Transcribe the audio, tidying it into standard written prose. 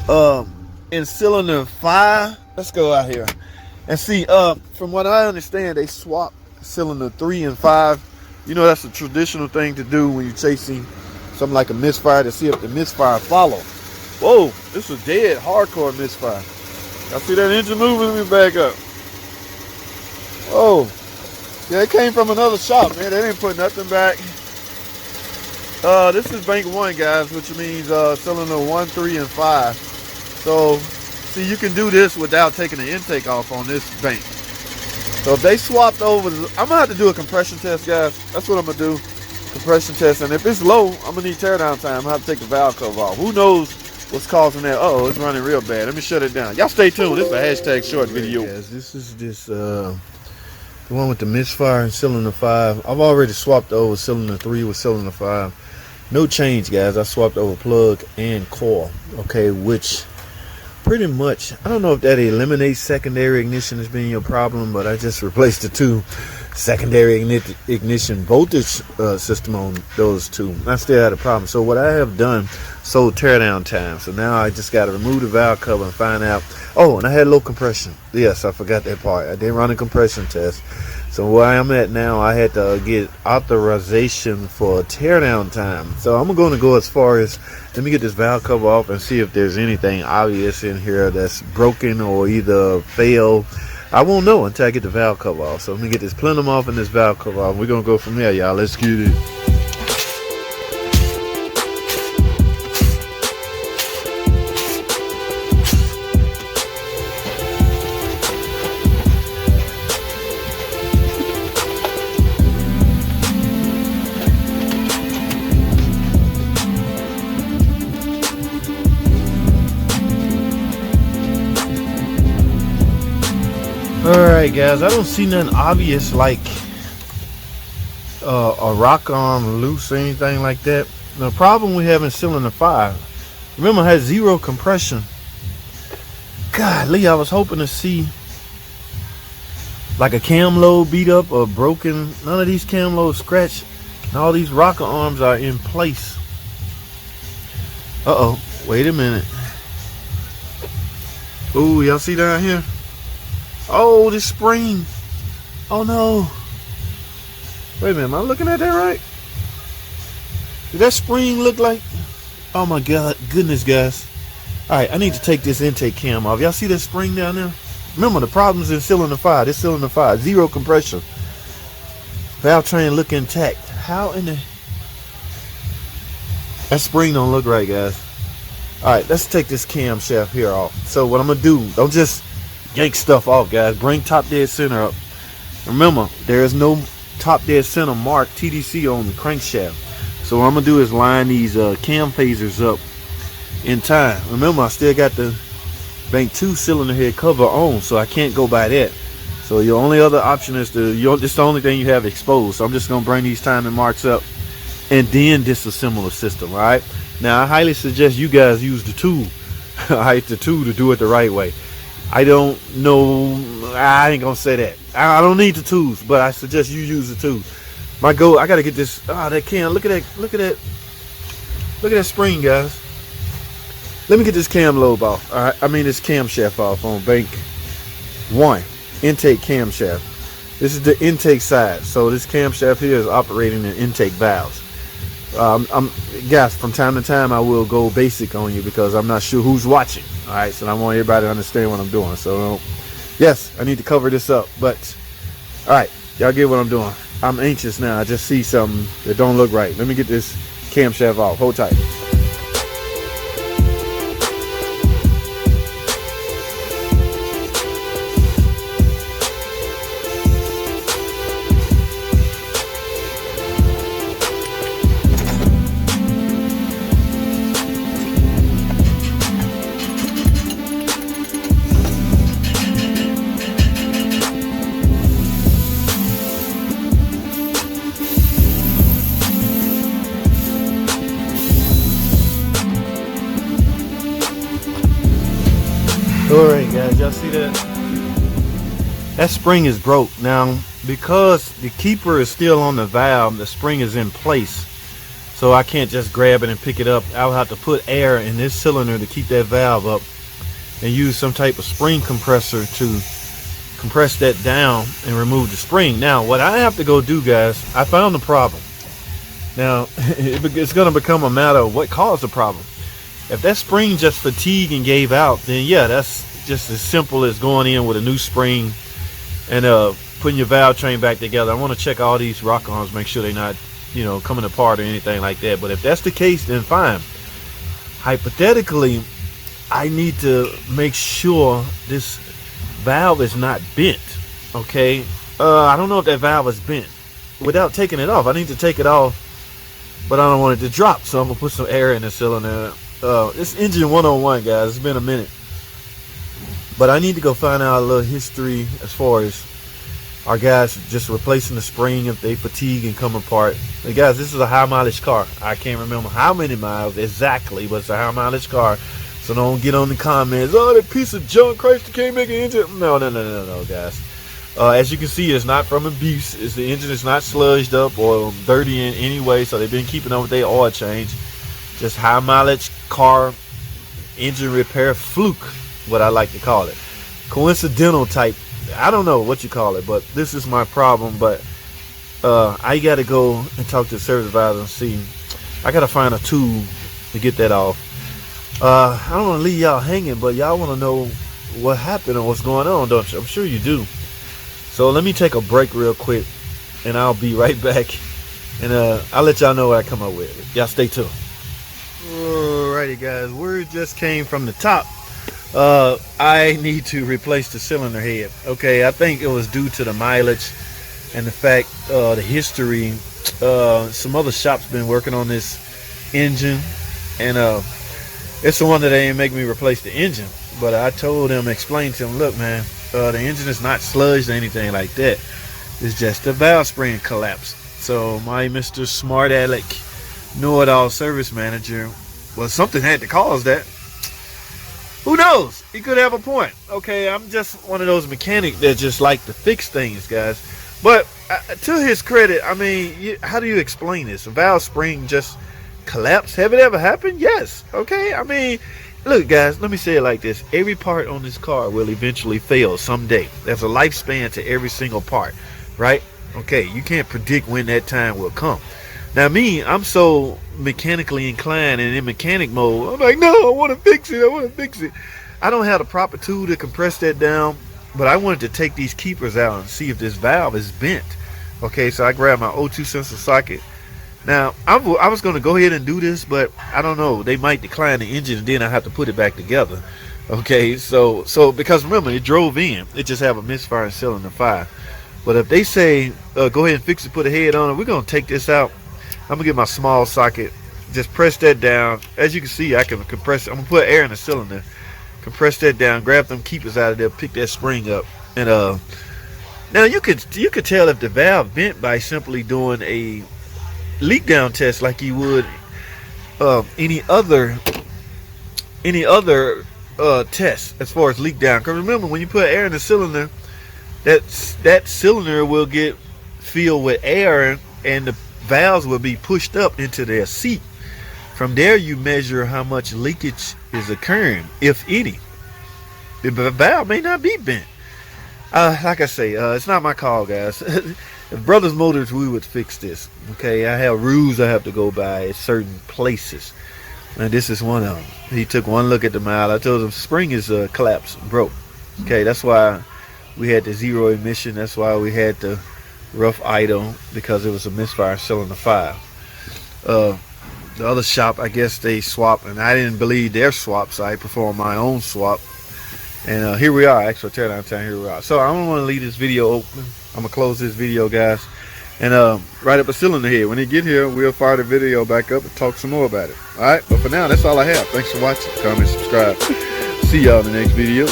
in cylinder 5. Let's go out here and see. From what I understand, they swap cylinder 3 and 5. You know, that's a traditional thing to do when you're chasing something like a misfire, to see if the misfire follow. Whoa, this is dead hardcore misfire. Y'all see that engine moving? Let me back up. Oh, yeah, it came from another shop, man. They didn't put nothing back. This is bank 1, guys, which means cylinder 1, 3, and 5. So, see, you can do this without taking the intake off on this bank. So if they swapped over, I'm gonna have to do a compression test, guys. That's what I'm gonna do, compression test. And if it's low, I'm gonna need teardown time. I'm gonna have to take the valve cover off. Who knows what's causing that? Uh-oh, it's running real bad. Let me shut it down. Y'all stay tuned. This is a hashtag short video. Yes, this is the one with the misfire in cylinder 5. I've already swapped over cylinder 3 with cylinder 5. No change, guys. I swapped over plug and coil. Okay, which pretty much, I don't know if that eliminates secondary ignition as being your problem, but I just replaced the 2 secondary ignition voltage system on those 2. I still had a problem. So what I have done, so teardown time. So now I just got to remove the valve cover and find out. Oh, and I had low compression. Yes, I forgot that part. I didn't run a compression test. So where I'm at now, I had to get authorization for teardown time. So I'm going to go as far as, let me get this valve cover off and see if there's anything obvious in here that's broken or either failed. I won't know until I get the valve cover off. So let me get this plenum off and this valve cover off. We're going to go from there, y'all. Let's get it. Alright, guys, I don't see nothing obvious like a rock arm loose or anything like that. The problem we have in cylinder 5, remember, I had 0 compression. Golly, I was hoping to see like a cam lobe beat up or broken. None of these cam lobes scratched, and all these rocker arms are in place. Uh-oh, wait a minute. Ooh, y'all see down here? Oh, this spring. Oh no. Wait a minute, am I looking at that right? Did that spring look like? Oh my God, goodness, guys. Alright, I need to take this intake cam off. Y'all see that spring down there? Remember, the problem's in cylinder 5. This cylinder 5, 0 compression. Valve train look intact. How in the... That spring don't look right, guys. Alright, let's take this camshaft here off. So what I'm gonna do, don't just yank stuff off, guys. Bring top dead center up. Remember, there is no top dead center mark TDC on the crankshaft. So what I'm gonna do is line these cam phasers up in time. Remember, I still got the bank 2 cylinder head cover on, so I can't go by that. So your only other option is it's the only thing you have exposed. So I'm just gonna bring these timing marks up and then disassemble the system. All right. Now I highly suggest you guys use the tool. The tool to do it the right way. I don't know, I ain't gonna say that. I don't need the tools, but I suggest you use the tools. My goal, I gotta get this, that cam, look at that spring, guys. Let me get this cam lobe off, all right? I mean this camshaft off on bank 1, intake camshaft. This is the intake side, so this camshaft here is operating the intake valves. Guys, from time to time I will go basic on you because I'm not sure who's watching. All right, so I want everybody to understand what I'm doing. So yes, I need to cover this up, but all right, y'all get what I'm doing. I'm anxious now. I just see something that don't look right. Let me get this camshaft off. Hold tight. Alright guys, y'all see that? That spring is broke. Now, because the keeper is still on the valve, the spring is in place. so I can't just grab it and pick it up. I'll have to put air in this cylinder to keep that valve up, and use some type of spring compressor to compress that down and remove the spring. Now what I have to go do, guys, I found the problem. Now it's going to become a matter of what caused the problem. If that spring just fatigued and gave out, then yeah, that's just as simple as going in with a new spring and putting your valve train back together. I want to check all these rock arms, make sure they're not, you know, coming apart or anything like that. But if that's the case, then fine. Hypothetically, I need to make sure this valve is not bent. Okay, I don't know if that valve is bent. Without taking it off, I need to take it off, but I don't want it to drop, so I'm gonna put some air in the cylinder. It's engine 101, guys. It's been a minute, but I need to go find out a little history as far as our guys just replacing the spring if they fatigue and come apart. Hey guys, this is a high mileage car. I can't remember how many miles exactly, but it's a high mileage car. So don't get on the comments, oh, that piece of junk, Christ, you can't make an engine. No, guys. As you can see, it's not from abuse. The engine is not sludged up or dirty in any way, so they've been keeping up with their oil change. Just high mileage car engine repair fluke, what I like to call it. Coincidental type, I don't know what you call it, but this is my problem. But I got to go and talk to the service advisor and see. I got to find a tool to get that off. I don't want to leave y'all hanging, but y'all want to know what happened and what's going on, don't you? I'm sure you do. So let me take a break real quick, and I'll be right back, and I'll let y'all know what I come up with. Y'all stay tuned. Alrighty, guys, word just came from the top. I need to replace the cylinder head. Okay, I think it was due to the mileage and the fact, the history. Some other shops been working on this engine, and it's the one that they ain't make me replace the engine. But I told him, explained to him, look, man, the engine is not sludged or anything like that. It's just a valve spring collapse. So my Mr. Smart Aleck, know-it-all service manager, well, something had to cause that. Who knows? He could have a point. Okay, I'm just one of those mechanics that just like to fix things, guys. But to his credit, I mean, how do you explain this? A valve spring just collapse? Have it ever happened? Yes. Okay, I mean, look, guys, let me say it like this. Every part on this car will eventually fail someday. There's a lifespan to every single part, right? Okay, you can't predict when that time will come. Now me, I'm so mechanically inclined and in mechanic mode. I'm like, no, I want to fix it. I don't have the proper tool to compress that down, but I wanted to take these keepers out and see if this valve is bent. Okay, so I grabbed my O2 sensor socket. Now, I was going to go ahead and do this, but I don't know. They might decline the engine, and then I have to put it back together. Okay, so because remember, it drove in. It just have a misfire cylinder 5. But if they say, go ahead and fix it, put a head on it, we're going to take this out. I'm going to get my small socket, just press that down. As you can see, I can compress it. I'm going to put air in the cylinder, compress that down, grab them keepers out of there, pick that spring up. And now you could tell if the valve bent by simply doing a leak down test like you would any other test as far as leak down. Because remember, when you put air in the cylinder, that cylinder will get filled with air, and the valves will be pushed up into their seat. From there, you measure how much leakage is occurring, if any. The valve may not be bent. Like I say, it's not my call, guys. If Brothers Motors, we would fix this. Okay, I have rules I have to go by at certain places, and this is one of them. He took one look at the mile. I told him spring is collapsed, broke. Okay, that's why we had the zero emission. That's why we had the rough idle, because it was a misfire cylinder 5. The other shop, I guess they swap, and I didn't believe their swap, so I performed my own swap. And here we are, actual teardown time. Here we are. So I don't want to leave this video open. I'm gonna close this video, guys, and write up a cylinder head. When they get here, we'll fire the video back up and talk some more about it. All right, but for now, that's all I have. Thanks for watching. Comment, subscribe. See y'all in the next video.